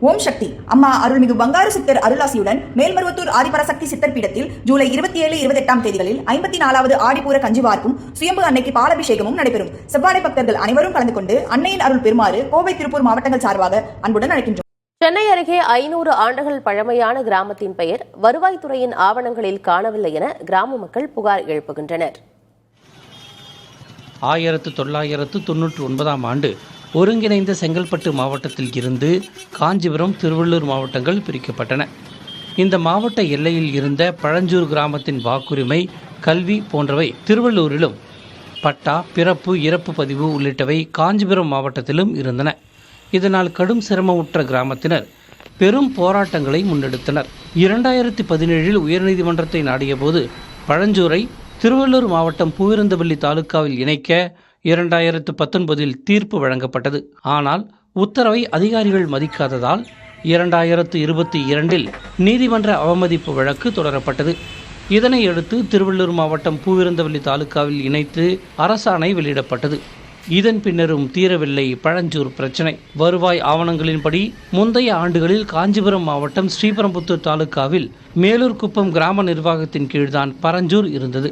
ஓம் சக்தி அம்மா அருள்மிகு பங்காரு சித்தர் அருளாசியுடன் மேல்மருவத்தூர் ஆதிபராசக்தி சித்தர் பீடத்தில் ஜூலை 27, 28 தேதிகளில் 54வது ஆடிப்பூர கஞ்சிவார்ப்பும் சுயம்பு அன்னைக்கு பாலாபிஷேகமும் நடைபெறும். செவ்வாடை பக்தர்கள் அனைவரும் கலந்து கொண்டு அன்னையின் அருள் பெறுமாறு கோவை, திருப்பூர் மாவட்டங்கள் சார்பாக அன்புடன் அழைக்கின்றோம். சென்னை அருகே 500 ஆண்டுகள் பழமையான கிராமத்தின் பெயர் வருவாய்த்துறையின் ஆவணங்களில் காணவில்லை என கிராம மக்கள் புகார் எழுப்புகின்றனர். 1999 ஆண்டு ஒருங்கிணைந்த செங்கல்பட்டு மாவட்டத்தில் இருந்து காஞ்சிபுரம், திருவள்ளூர் மாவட்டங்கள் பிரிக்கப்பட்டன. இந்த மாவட்ட எல்லையில் இருந்த பழஞ்சூர் கிராமத்தின் வாக்குரிமை, கல்வி போன்றவை திருவள்ளூரிலும், பட்டா, பிறப்பு, இறப்பு பதிவு உள்ளிட்டவை காஞ்சிபுரம் மாவட்டத்திலும் இருந்தன. இதனால் கடும் சிரமமுற்ற கிராமத்தினர் பெரும் போராட்டங்களை முன்னெடுத்தனர். 2017 உயர்நீதிமன்றத்தை நாடிய போது பழஞ்சூரை திருவள்ளூர் மாவட்டம் பூவிருந்தவல்லி தாலுகாவில் இணைக்க 2019 தீர்ப்பு வழங்கப்பட்டது. ஆனால் உத்தரவை அதிகாரிகள் மதிக்காததால் 2022 நீதிமன்ற அவமதிப்பு வழக்கு தொடரப்பட்டது. இதனையடுத்து திருவள்ளூர் மாவட்டம் பூவிருந்தவல்லி தாலுகாவில் இணைத்து அரசாணை வெளியிடப்பட்டது. இதன் பின்னரும் தீரவில்லை பழஞ்சூர் பிரச்சினை. வருவாய் ஆவணங்களின்படி முந்தைய ஆண்டுகளில் காஞ்சிபுரம் மாவட்டம் ஸ்ரீபெரும்புத்தூர் தாலுகாவில் மேலூர் குப்பம் கிராம நிர்வாகத்தின் கீழ்தான் பழஞ்சூர் இருந்தது.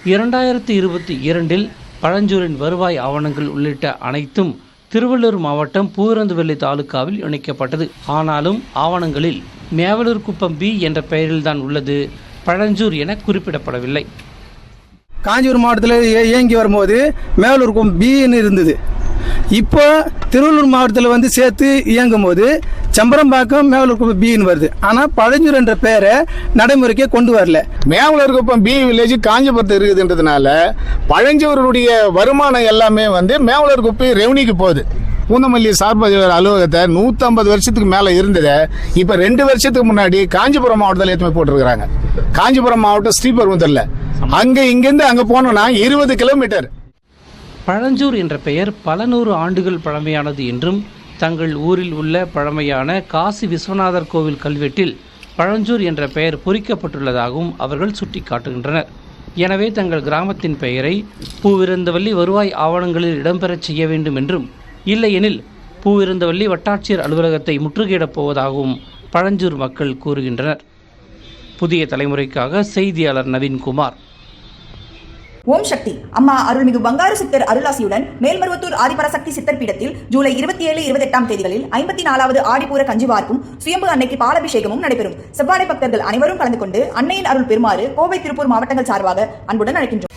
2022 பழஞ்சூரின் வருவாய் ஆவணங்கள் உள்ளிட்ட அனைத்தும் திருவள்ளூர் மாவட்டம் பூவிருந்தவல்லி தாலுகாவில் இணைக்கப்பட்டது. ஆனாலும் ஆவணங்களில் மேவலூர் குப்பம் பி என்ற பெயரில்தான் உள்ளது, பழஞ்சூர் என குறிப்பிடப்படவில்லை. காஞ்சிபுரம் மாவட்டத்தில் இயங்கி வரும்போது மேவலூர் குப்பம் பின்னு இருந்தது. இப்போ திருவள்ளூர் மாவட்டத்தில் சேர்த்து இயங்கும் போது சம்பரம்பாக்கம் மேவலூர் குப்பம் பின்னு வருது. ஆனால் பழஞ்சூர் என்ற பெயரை நடைமுறைக்கே கொண்டு வரல. மேவலூர் குப்பம் பி வில்லேஜ் காஞ்சிபுரத்தில் இருக்குதுன்றதுனால பழஞ்சூருடைய வருமானம் எல்லாமே மேவலூர் குப்பம் ரெவன்யூக்கு போகுது. பூந்தமல்லி சார்பதிவாளர் அலுவலகத்தை 150 வருஷத்துக்கு மேல இருந்ததை இப்ப 2 வருஷத்துக்கு முன்னாடி காஞ்சிபுரம் மாவட்டத்தில் ஏற்றுமை போட்டிருக்கிறாங்க. காஞ்சிபுரம் மாவட்டம் ஸ்ரீபெரும்புதூர்ல இங்கிருந்து அங்க போனோம்னா 20 கிலோமீட்டர். பழஞ்சூர் என்ற பெயர் பல நூறு ஆண்டுகள் பழமையானது என்றும் தங்கள் ஊரில் உள்ள பழமையான காசி விஸ்வநாதர் கோவில் கல்வெட்டில் பழஞ்சூர் என்ற பெயர் பொறிக்கப்பட்டுள்ளதாகவும் அவர்கள் சுட்டிக்காட்டுகின்றனர். எனவே தங்கள் கிராமத்தின் பெயரை பூவிருந்தவல்லி வருவாய் ஆவணங்களில் இடம்பெறச் செய்ய வேண்டும் என்றும், இல்லையெனில் பூவிருந்தவல்லி வட்டாட்சியர் அலுவலகத்தை முற்றுகையிடப் போவதாகவும் பழஞ்சூர் மக்கள் கூறுகின்றனர். புதிய தலைமுறைக்காக செய்தியாளர் நவீன்குமார். ஓம் சக்தி அம்மா அருள்மிகு பங்காரு சித்தர் அருளாசியுடன் மேல்மருவத்தூர் ஆதிபராசக்தி சித்தர் பீடத்தில் ஜூலை 27, 28 தேதிகளில் 54வது ஆடிப்பூர கஞ்சிவார்ப்பும் சுயம்பு அன்னைக்கு பாலாபிஷேகமும் நடைபெறும். செவ்வாடை பக்தர்கள் அனைவரும் கலந்து கொண்டு அன்னையின் அருள் பெறுமாறு கோவை, திருப்பூர் மாவட்டங்கள் சார்பாக அன்புடன் அழைக்கின்றோம்.